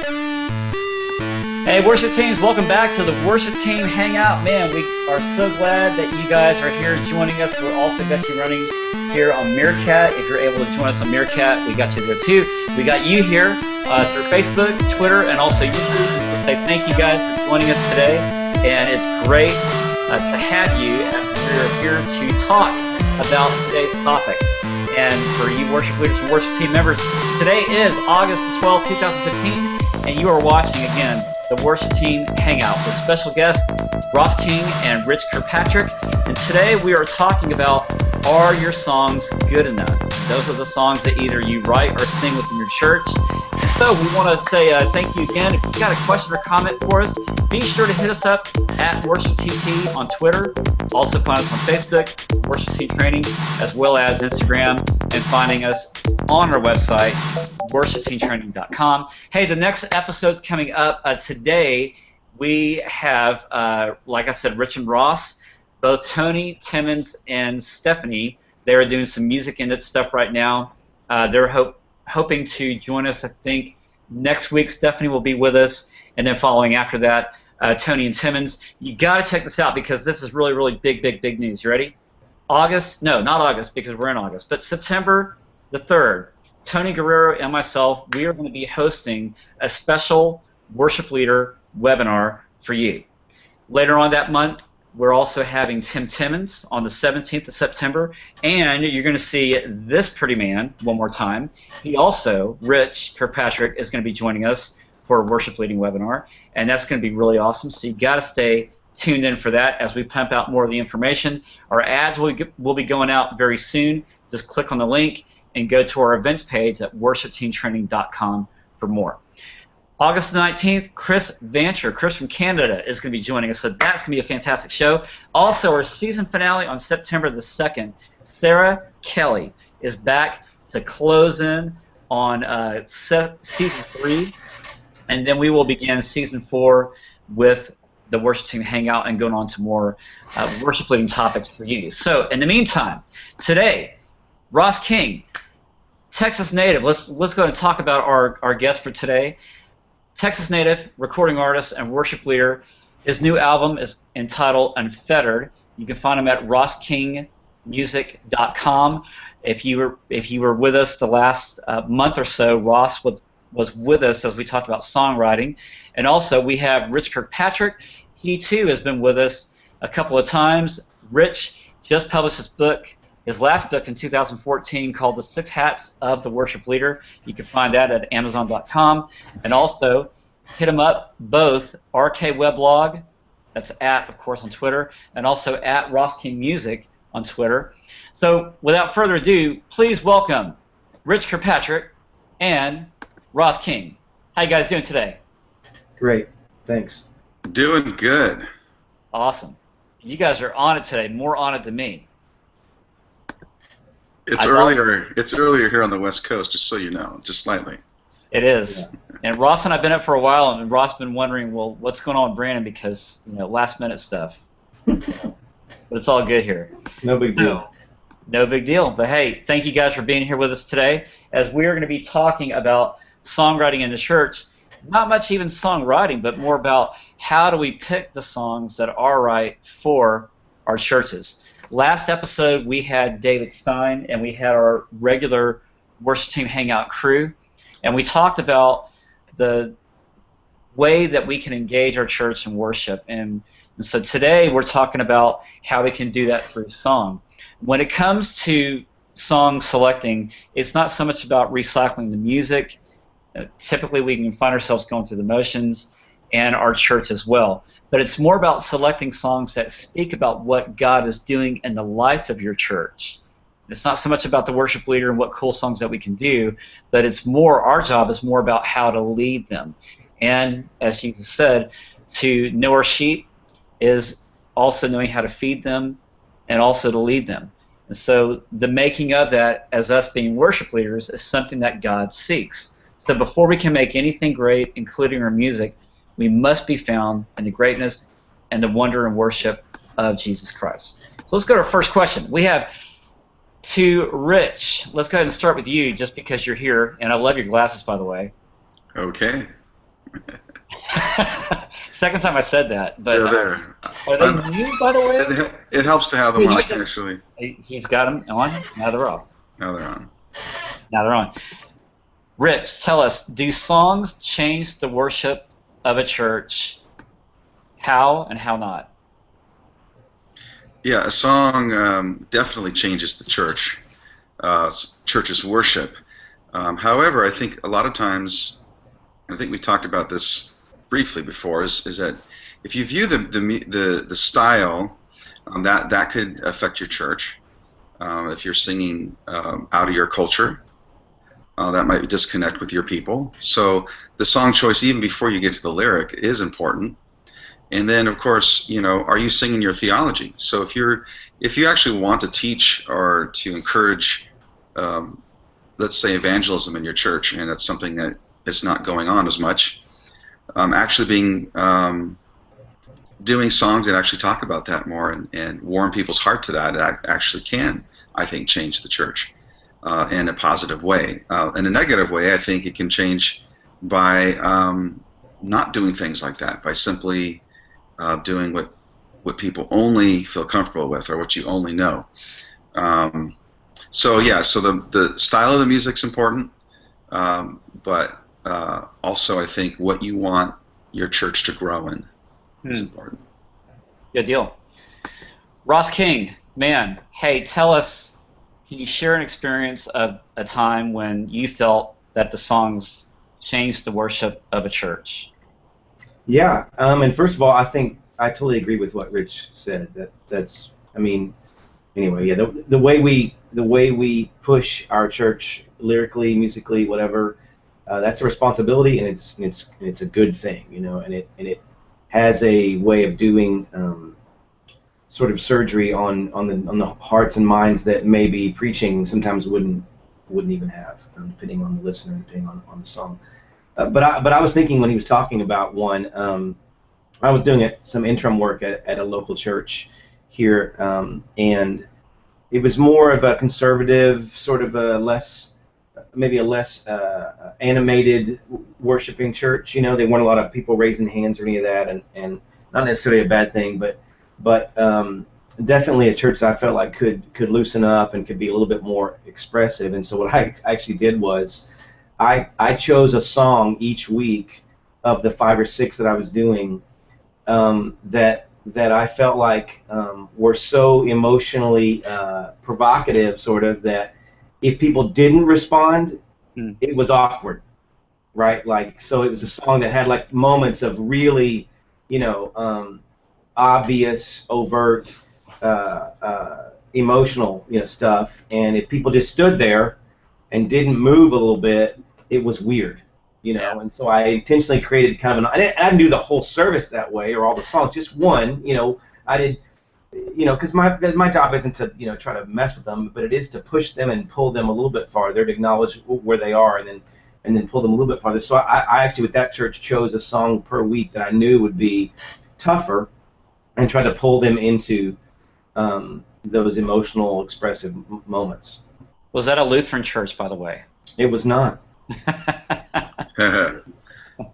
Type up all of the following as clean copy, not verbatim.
Hey, worship teams, welcome back to the Worship Team Hangout. Man, we are so glad that you guys are here joining us. We're also got you running here on Meerkat. If you're able to join us on Meerkat, we got you there too. We got you here through Facebook, Twitter, and also YouTube. We'll say thank you guys for joining us today. And it's great to have you as we're here to talk about today's topics. And for you worship leaders and worship team members, today is August 12, 2015, and you are watching again the Worship Team Hangout with special guests Ross King and Rich Kirkpatrick. And today we are talking about, are your songs good enough? Those are the songs that either you write or sing within your church. And so we want to say thank you again. If you've got a question or comment for us, be sure to hit us up at WorshipTT on Twitter. Also find us on Facebook, Worship Team Training, as well as Instagram, and finding us on our website, worshipteamtraining.com. Hey, the next episode's coming up. Today we have, like I said, Rich and Ross, both Tony, Timmons, and Stephanie. They're doing some music in it stuff right now. They're hoping to join us, I think, next week. Stephanie will be with us, and then following after that, Tony and Timmons. You got to check this out because this is really, really big news. You ready? No, not August because we're in August, but September the 3rd, Tony Guerrero and myself, we are going to be hosting a special worship leader webinar for you. Later on that month, we're also having Tim Timmons on the 17th of September, and you're going to see this pretty man one more time. He also, Rich Kirkpatrick, is going to be joining us for a worship leading webinar, and that's going to be really awesome. So you got to stay tuned in for that as we pump out more of the information. Our ads will be going out very soon. Just click on the link and go to our events page at worshipteamtraining.com for more. August 19th, Chris from Canada is going to be joining us, so that's going to be a fantastic show. Also, our season finale on September the 2nd, Sarah Kelly is back to close in on season 3, and then we will begin season 4 with the Worship Team Hangout and going on to more worship leading topics for you. So, in the meantime, today, Ross King, Texas native. Let's go ahead and talk about our guest for today. Texas native, recording artist, and worship leader. His new album is entitled Unfettered. You can find him at rosskingmusic.com. If you were with us the last month or so, Ross was with us as we talked about songwriting. And also we have Rich Kirkpatrick. He too has been with us a couple of times. Rich just published his last book in 2014 called The 6 Hats of the Worship Leader. You can find that at Amazon.com. And also hit him up, both RK Weblog, that's at, of course, on Twitter, and also at Ross King Music on Twitter. So without further ado, please welcome Rich Kirkpatrick and Ross King. How you guys doing today? Great, thanks. Doing good. Awesome. You guys are on it today, more on it than me. It's earlier here on the West Coast, just so you know, just slightly. It is. Yeah. And Ross and I have been up for a while, and Ross has been wondering, well, what's going on with Brandon because, last minute stuff. But it's all good here. No big deal. No big deal. But hey, thank you guys for being here with us today as we are going to be talking about songwriting in the church. Not much even songwriting, but more about how do we pick the songs that are right for our churches. Last episode, we had David Stein, and we had our regular Worship Team Hangout crew, and we talked about the way that we can engage our church in worship. And so today, we're talking about how we can do that through song. When it comes to song selecting, it's not so much about recycling the music. Typically, we can find ourselves going through the motions, and our church as well. But it's more about selecting songs that speak about what God is doing in the life of your church. It's not so much about the worship leader and what cool songs that we can do, but it's more, our job is more about how to lead them. And as you said, to know our sheep is also knowing how to feed them and also to lead them. And so the making of that as us being worship leaders is something that God seeks. So before we can make anything great, including our music, we must be found in the greatness and the wonder and worship of Jesus Christ. So let's go to our first question. We have to Rich. Let's go ahead and start with you just because you're here, and I love your glasses, by the way. Okay. Second time I said that, but They're there. are they new, by the way? It helps to have them Wait, on, no, just, actually. he's got them on. Now they're off. Now they're on. Now they're on. Rich, tell us, do songs change the worship of a church? How and how not? Yeah, a song definitely changes the church's worship. However, I think a lot of times, I think we talked about this briefly before, is that if you view the style, that could affect your church. If you're singing out of your culture, that might disconnect with your people. So the song choice, even before you get to the lyric, is important. And then, of course, are you singing your theology? So if you actually want to teach or to encourage, um, let's say, evangelism in your church, and it's something that is not going on as much, actually doing songs that actually talk about that more and warm people's heart to that actually can, I think, change the church in a positive way. In a negative way, I think it can change by not doing things like that, by simply doing what people only feel comfortable with or what you only know. So yeah, so the style of the music's important, but also I think what you want your church to grow in is important. Good deal. Ross King, man, hey, tell us, can you share an experience of a time when you felt that the songs changed the worship of a church? Yeah, and first of all, I think I totally agree with what Rich said. That's, I mean, anyway, yeah, the way we push our church lyrically, musically, whatever, that's a responsibility, and it's a good thing, and it has a way of doing sort of surgery on the hearts and minds that maybe preaching sometimes wouldn't even have, depending on the listener, depending on the song. But I was thinking when he was talking about one. I was doing some interim work at a local church here, and it was more of a conservative, sort of maybe a less animated worshiping church. They weren't a lot of people raising hands or any of that, and not necessarily a bad thing, but definitely a church that I felt like could loosen up and could be a little bit more expressive. And so what I actually did was I chose a song each week of the 5 or 6 that I was doing, that I felt like were so emotionally provocative, sort of, that if people didn't respond, it was awkward, right? Like, so it was a song that had like moments of really, obvious, overt, emotional, stuff, and if people just stood there and didn't move a little bit, it was weird. Yeah. And so I intentionally created kind of I didn't do the whole service that way or all the songs, just one. I did, because my job isn't to try to mess with them, but it is to push them and pull them a little bit farther, to acknowledge where they are, and then pull them a little bit farther. So I actually, with that church, chose a song per week that I knew would be tougher, and tried to pull them into those emotional, expressive moments. Was that a Lutheran church, by the way? It was not.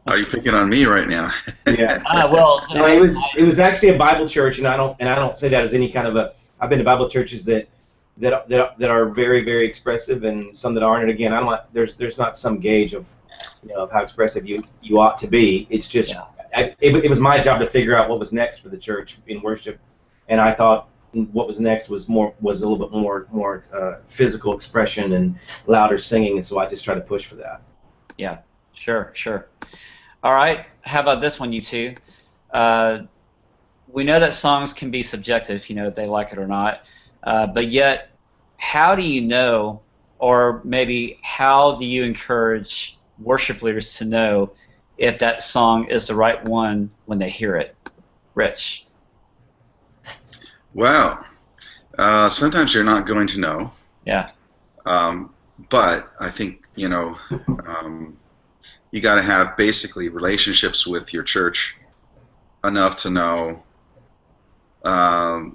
Are you picking on me right now? Yeah. Well, No, it was actually a Bible church, and I don't say that as any kind of a. I've been to Bible churches that are very, very expressive, and some that aren't. And again, I'm not. There's not some gauge of of how expressive you ought to be. It's just it was my job to figure out what was next for the church in worship, and I thought what was next was a little bit more physical expression and louder singing, and so I just tried to push for that. Yeah, sure. All right, how about this one, you two? We know that songs can be subjective, if they like it or not, but yet, how do you know, or maybe how do you encourage worship leaders to know if that song is the right one when they hear it? Rich? Well, sometimes you're not going to know. Yeah. But I think, you got to have basically relationships with your church enough to know,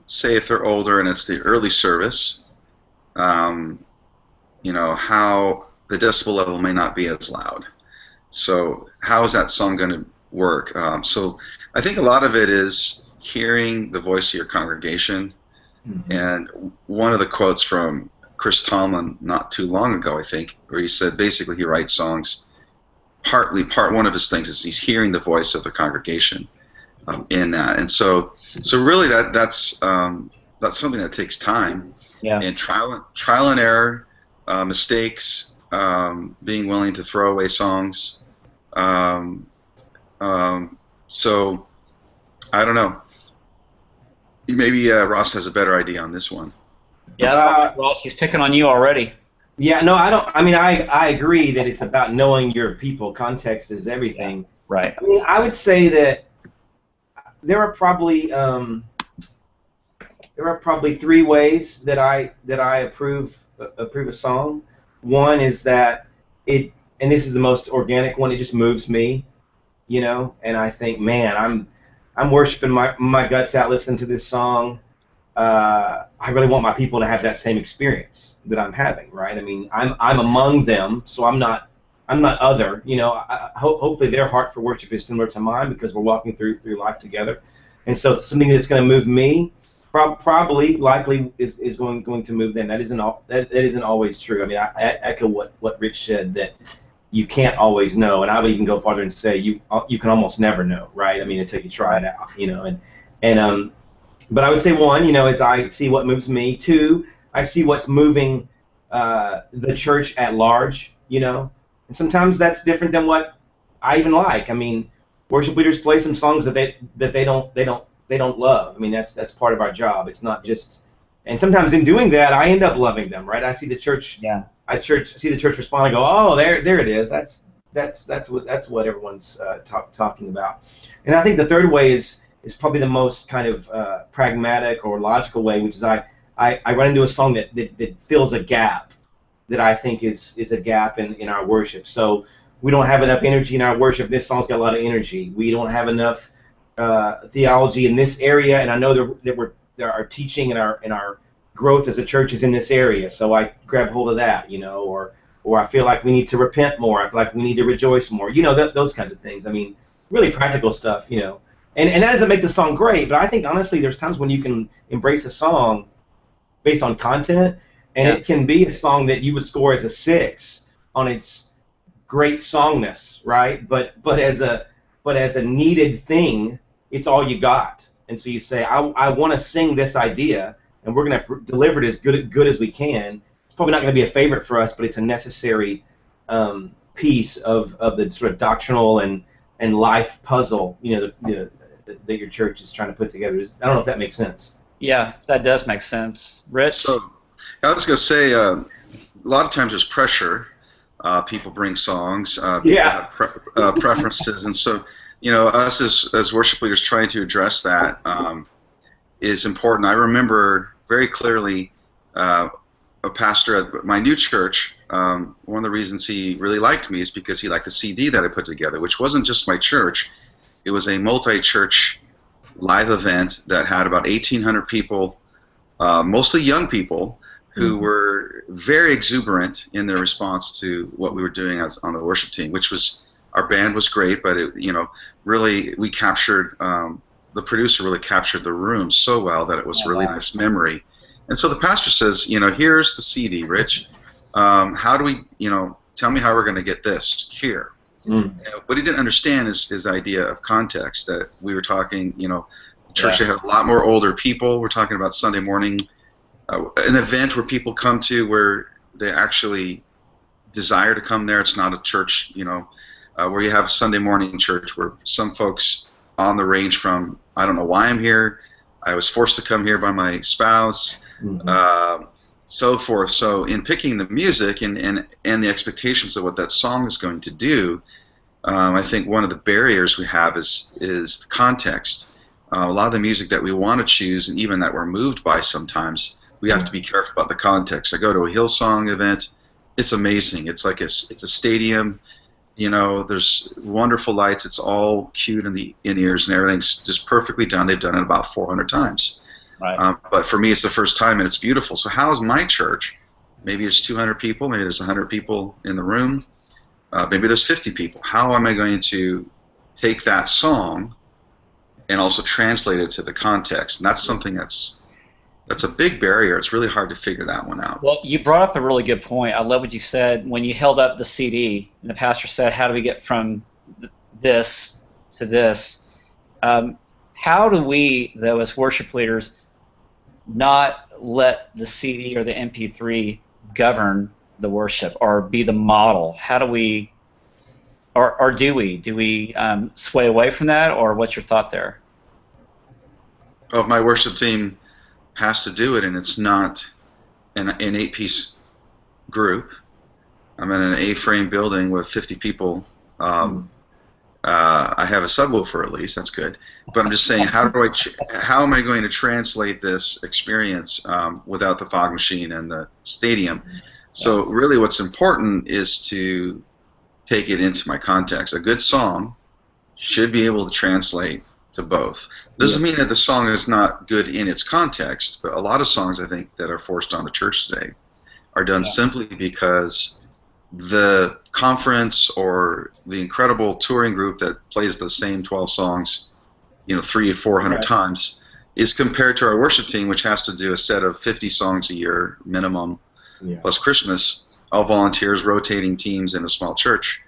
say if they're older and it's the early service, how the decibel level may not be as loud. So how is that song going to work? So I think a lot of it is hearing the voice of your congregation. Mm-hmm. And one of the quotes from Chris Tomlin not too long ago, I think, where he said basically he writes songs. Part one of his things is he's hearing the voice of the congregation in that, and so really that's something that takes time Yeah. and trial and error, mistakes, being willing to throw away songs. Um, so I don't know. Maybe Ross has a better idea on this one. Yeah, Ross, he's picking on you already. Yeah, no, I don't. I mean, I agree that it's about knowing your people. Context is everything. Yeah, right. I mean, I would say that there are probably three ways that I approve a song. One is that it, and this is the most organic one. It just moves me, you know, and I think, man, I'm worshiping my guts out listening to this song. I really want my people to have that same experience that I'm having, right? I mean, I'm among them, so I'm not other. You know, hopefully their heart for worship is similar to mine because we're walking through life together, and so it's something that's going to move me. Probably, likely is going to move them. That isn't always true. I mean, I echo what Rich said, that you can't always know, and I would even go farther and say you can almost never know, right? I mean, until you try it out, you know, and but I would say one, you know, is I see what moves me. Two, I see what's moving the church at large, you know, and sometimes that's different than what I even like. I mean, worship leaders play some songs that they don't love. I mean, that's part of our job. It's not just, and sometimes in doing that, I end up loving them, right? I see the church, Yeah. see the church respond and go, oh, there it is. That's what everyone's talking about. And I think the third way is probably the most kind of pragmatic or logical way, which is I run into a song that fills a gap that I think is a gap in our worship. So we don't have enough energy in our worship. This song's got a lot of energy. We don't have enough theology in this area, and I know that our teaching and our growth as a church is in this area. So I grab hold of that, you know, or I feel like we need to repent more. I feel like we need to rejoice more. You know, those kinds of things. I mean, really practical stuff, you know. And that doesn't make the song great, but I think honestly there's times when you can embrace a song based on content, and it can be a song that you would score as a 6 on its great songness, right? But as a needed thing, it's all you got. And so you say, I want to sing this idea, and we're going to deliver it as good as we can. It's probably not going to be a favorite for us, but it's a necessary piece of the sort of doctrinal and life puzzle, you know, that your church is trying to put together. I don't know if that makes sense. Yeah, that does make sense. Rich? So I was going to say, a lot of times there's pressure. People bring songs. People have preferences, and so, you know, us as worship leaders trying to address that is important. I remember very clearly a pastor at my new church. One of the reasons he really liked me is because he liked the CD that I put together, which wasn't just my church. It was a multi-church live event that had about 1,800 people, mostly young people, who were very exuberant in their response to what we were doing on the worship team, which was, our band was great, but it, you know, really we captured, the producer really captured the room so well that it was really nice memory. And so the pastor says, you know, here's the CD, Rich. How do we, you know, tell me how we're going to get this here. What he didn't understand is the idea of context, that we were talking, you know, church that had a lot more older people. We're talking about Sunday morning, an event where people come to where they actually desire to come there. It's not a church, you know, where you have Sunday morning church where some folks on the range from, I don't know why I'm here, I was forced to come here by my spouse, so forth. So in picking the music and the expectations of what that song is going to do, I think one of the barriers we have is the context. A lot of the music that we want to choose, and even that we're moved by sometimes, we have to be careful about the context. I go to a Hillsong event, it's amazing. It's like it's a stadium, you know, there's wonderful lights, it's all cued in the in-ears, and everything's just perfectly done. They've done it about 400 times. Right. But for me, it's the first time, and it's beautiful. So how is my church? Maybe it's 200 people, maybe there's 100 people in the room. maybe there's 50 people. How am I going to take that song and also translate it to the context? And that's something that's a big barrier. It's really hard to figure that one out. Well, you brought up a really good point. I love what you said when you held up the CD and the pastor said, "How do we get from this to this?" How do we, though, as worship leaders, not let the CD or the MP3 govern the worship or be the model? How do we, or do we? Do we sway away from that, or what's your thought there? Oh, if my worship team has to do it, and it's not an 8-piece group. I'm in an A-frame building with 50 people. I have a subwoofer at least. That's good. But I'm just saying, how am I going to translate this experience without the fog machine and the stadium? So really, what's important is to take it into my context. A good song should be able to translate to both. Doesn't mean that the song is not good in its context, but a lot of songs I think that are forced on the church today are done simply because the conference or the incredible touring group that plays the same 12 songs, 300 or 400 times, is compared to our worship team, which has to do a set of 50 songs a year minimum, plus Christmas, all volunteers, rotating teams in a small church.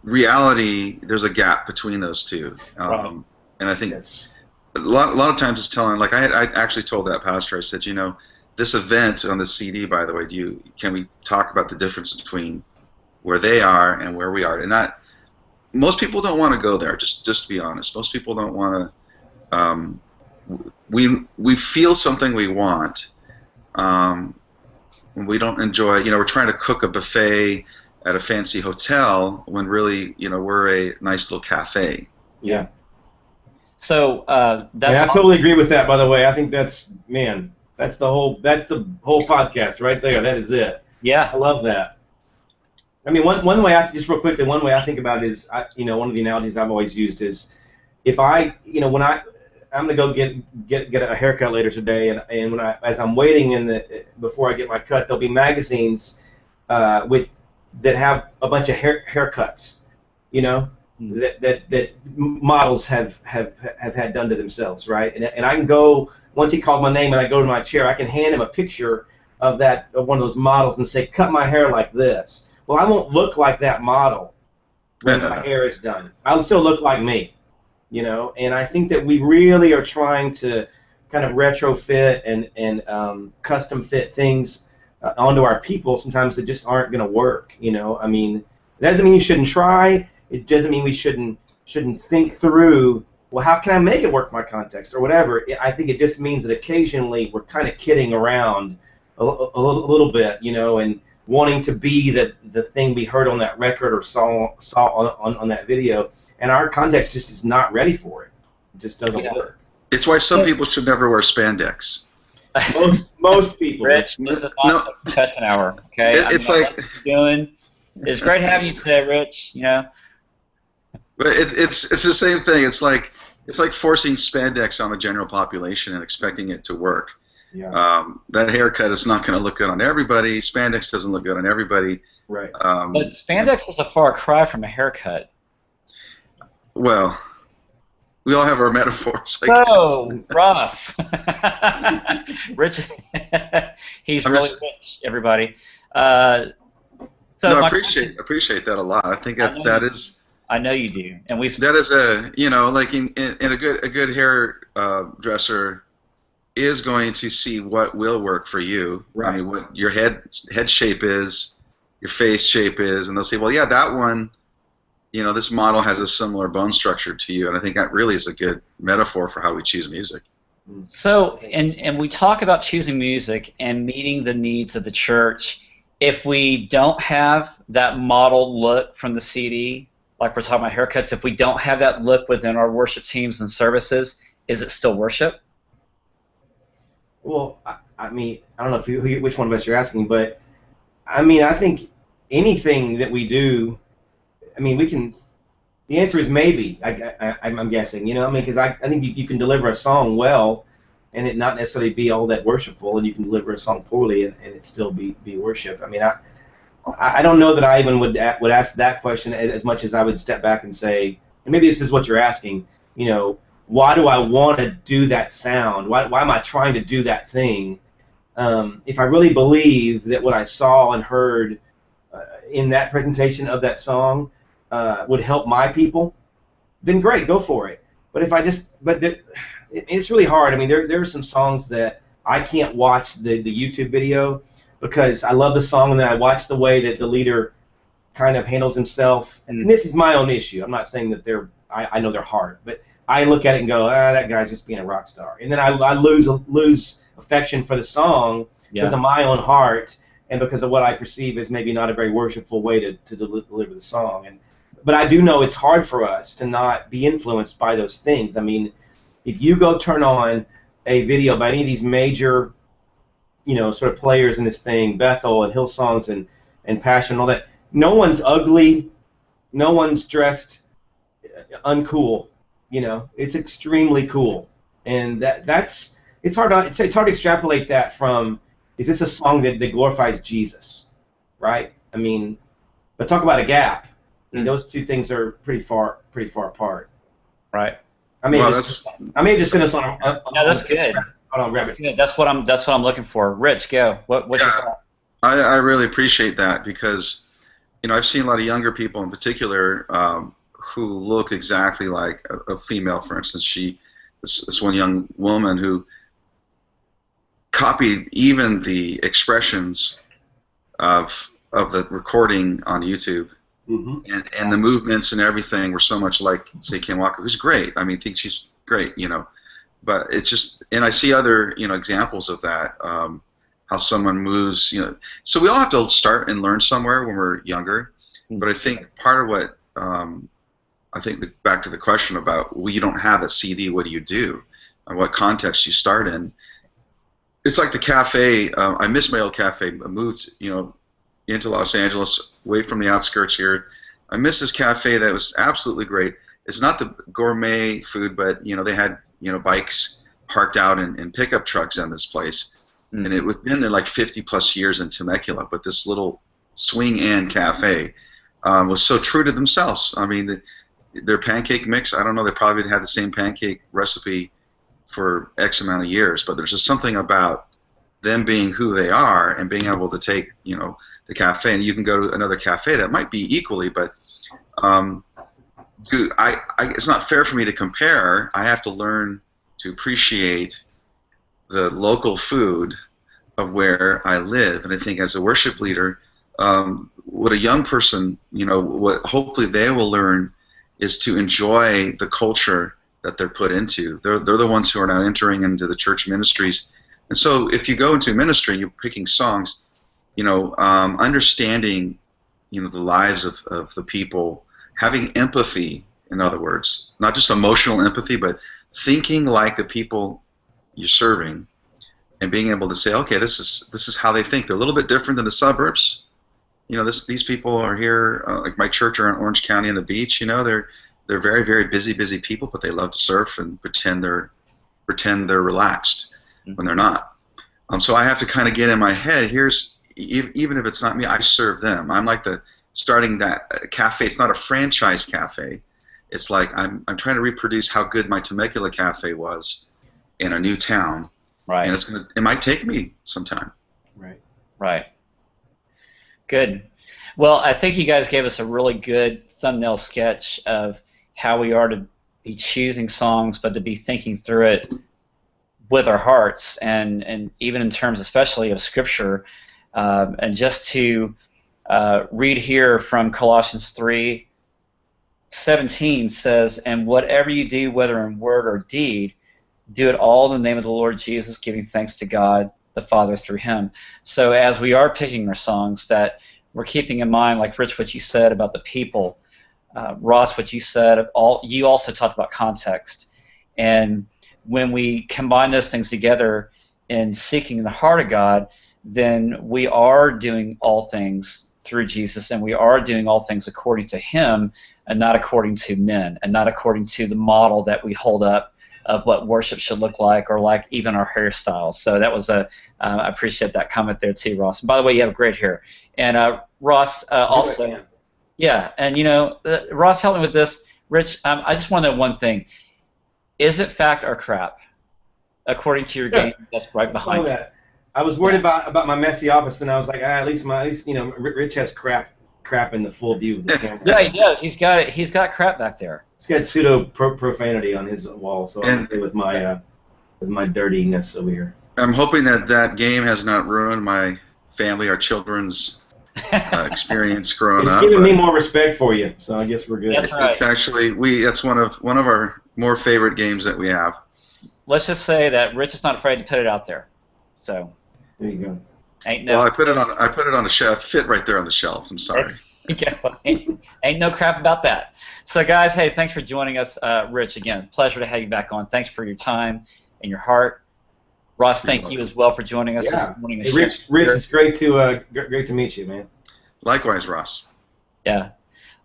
Reality, there's a gap between those two, and I think a lot of times it's telling. Like I actually told that pastor, I said, this event on the CD, by the way, can we talk about the difference between where they are and where we are? And that most people don't want to go there. Just to be honest, most people don't want to. We feel something we want. We don't enjoy. We're trying to cook a buffet at a fancy hotel when really, we're a nice little cafe. Yeah. So I totally agree with that. By the way, I think that's the whole podcast right there. That is it. Yeah. I love that. I mean, one way just real quickly, one way I think about it is, one of the analogies I've always used is, if I'm gonna go get a haircut later today, and as I'm waiting before I get my cut, there'll be magazines that have a bunch of haircuts, that models have had done to themselves, right? And I can go, once he called my name and I go to my chair, I can hand him a picture of one of those models and say, cut my hair like this. Well, I won't look like that model when my hair is done. I'll still look like me, and I think that we really are trying to kind of retrofit and custom fit things onto our people sometimes that just aren't going to work. I mean, that doesn't mean you shouldn't try. It doesn't mean we shouldn't think through, well, how can I make it work for my context or whatever. I think it just means that occasionally we're kind of kidding around a little bit, and wanting to be the thing we heard on that record or saw on that video, and our context just is not ready for it. It just doesn't work. It's why some people should never wear spandex. Most people. Rich, this is not a confession hour, okay? It's like doing. It's great having you today, Rich. But it's the same thing. It's like forcing spandex on the general population and expecting it to work. Yeah. That haircut is not going to look good on everybody. Spandex doesn't look good on everybody. Right. But spandex is a far cry from a haircut. Well, we all have our metaphors. Ross. Rich, he's really rich, everybody. I appreciate that a lot. I think that is. I know you do, and that is like in a good hair dresser is going to see what will work for you. Right. I mean, what your head shape is, your face shape is, and they'll say, well, yeah, that one. This model has a similar bone structure to you, and I think that really is a good metaphor for how we choose music. So, and we talk about choosing music and meeting the needs of the church. If we don't have that model look from the CD, like we're talking about haircuts, if we don't have that look within our worship teams and services, is it still worship? Well, I mean, I don't know which one of us you're asking, but I mean, I think anything that we do, I mean, we can. The answer is maybe. I'm guessing. Because I think you can deliver a song well, and it not necessarily be all that worshipful, and you can deliver a song poorly, and it still be worship. I mean, I don't know that I even would ask that question as much as I would step back and say, and maybe this is what you're asking, you know, why do I want to do that sound? Why am I trying to do that thing? If I really believe that what I saw and heard in that presentation of that song would help my people, then great, go for it. But if I just, but there, it's really hard. I mean, there are some songs that I can't watch the YouTube video because I love the song and then I watch the way that the leader kind of handles himself. And this is my own issue. I'm not saying that I know their heart, but I look at it and go, that guy's just being a rock star. And then I lose affection for the song because of my own heart and because of what I perceive as maybe not a very worshipful way to deliver the song. But I do know it's hard for us to not be influenced by those things. I mean, if you go turn on a video by any of these major, sort of players in this thing, Bethel and Hillsongs and Passion and all that, no one's ugly, no one's dressed uncool. It's extremely cool, and it's hard to extrapolate that from, is this a song that glorifies Jesus, right? I mean, but talk about a gap. I mean, those two things are pretty far apart. Right. I may have just sent us on a no, that's good. On rabbit. Yeah, that's what I'm looking for. Rich, go. What's your thought? I really appreciate that because, I've seen a lot of younger people in particular who look exactly like a female. For instance, this one young woman who copied even the expressions of the recording on YouTube. Mm-hmm. And the movements and everything were so much like, say, Ken Walker, who's great. I mean, I think she's great, But it's just, and I see other, examples of that, how someone moves, So we all have to start and learn somewhere when we're younger. Mm-hmm. But I think part of what, back to the question about, well, you don't have a CD, what do you do? And what context you start in. It's like the cafe. I miss my old cafe. I moved, into Los Angeles, away from the outskirts here. I miss this cafe that was absolutely great. It's not the gourmet food, but they had bikes parked out in pickup trucks in this place, and it was been there like 50 plus years in Temecula. But this little swing in cafe was so true to themselves. I mean, their pancake mix. I don't know. They probably had the same pancake recipe for X amount of years, but there's just something about them being who they are and being able to take the cafe, and you can go to another cafe that might be equally, but it's not fair for me to compare. I have to learn to appreciate the local food of where I live, and I think as a worship leader, what a young person, what hopefully they will learn is to enjoy the culture that they're put into. They're the ones who are now entering into the church ministries, and so if you go into ministry and you're picking songs, understanding, the lives of the people, having empathy, in other words, not just emotional empathy, but thinking like the people you're serving, and being able to say, okay, this is how they think. They're a little bit different than the suburbs. These people are here, like my church are in Orange County on the beach. They're very, very busy people, but they love to surf and pretend they're relaxed when they're not. So I have to kind of get in my head. Even if it's not me, I serve them. I'm like starting that cafe. It's not a franchise cafe. It's like I'm trying to reproduce how good my Temecula cafe was in a new town. Right. And it might take me some time. Right. Right. Good. Well, I think you guys gave us a really good thumbnail sketch of how we are to be choosing songs, but to be thinking through it with our hearts, and even in terms especially of Scripture. And just to read here from Colossians 3:17 says, "And whatever you do, whether in word or deed, do it all in the name of the Lord Jesus, giving thanks to God the Father through Him." So as we are picking our songs, that we're keeping in mind, like Rich, what you said about the people, Ross, what you said, you also talked about context. And when we combine those things together in seeking the heart of God, then we are doing all things through Jesus, and we are doing all things according to Him, and not according to men, and not according to the model that we hold up of what worship should look like, or like even our hairstyles. So that was I appreciate that comment there too, Ross. And by the way, you have great hair. And Ross also, yeah, and Ross, help me with this. Rich, I just want to know one thing: is it fact or crap? According to your game, that's right behind you. I was worried about my messy office, and I was like, at least Rich has crap in the full view of the camera. Yeah, he does. He's got crap back there. He's got pseudo profanity on his wall, so I'm okay with my dirtiness over here. I'm hoping that game has not ruined my family, our children's experience growing up. It's giving me more respect for you, so I guess we're good. That's right. It's actually that's one of our more favorite games that we have. Let's just say that Rich is not afraid to put it out there. So there you go. Well, I put it on a shelf, fit right there on the shelf. I'm sorry. Ain't no crap about that. So guys, hey, thanks for joining us, Rich. Again, pleasure to have you back on. Thanks for your time and your heart. Ross, thank you as well for joining us this morning. Hey, Rich, it's great to meet you, man. Likewise, Ross. Yeah.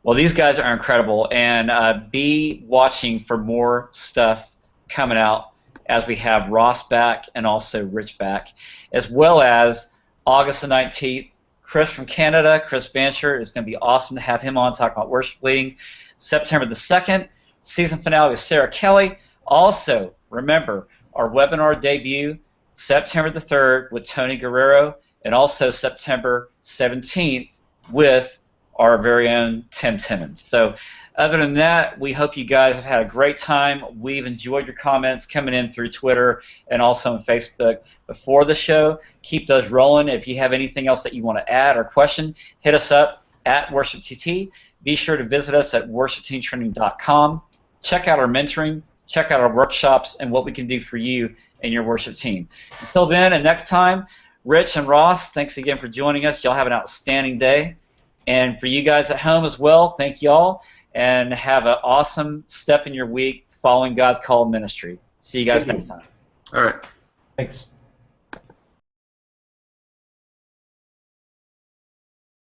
Well, these guys are incredible, and be watching for more stuff coming out as we have Ross back and also Rich back, as well as August the 19th, Chris from Canada, Chris Vancher. It's going to be awesome to have him on talking about worship leading. September the 2nd, season finale with Sarah Kelly. Also, remember, our webinar debut, September the 3rd with Tony Guerrero, and also September 17th with our very own Tim Timmons. So other than that, we hope you guys have had a great time. We've enjoyed your comments coming in through Twitter and also on Facebook before the show. Keep those rolling. If you have anything else that you want to add or question, hit us up at WorshipTT. Be sure to visit us at worshipteamtraining.com. Check out our mentoring, check out our workshops, and what we can do for you and your worship team. Until then and next time, Rich and Ross, thanks again for joining us. Y'all have an outstanding day. And for you guys at home as well, thank y'all. And have an awesome step in your week following God's call ministry. See you guys next time. All right. Thanks.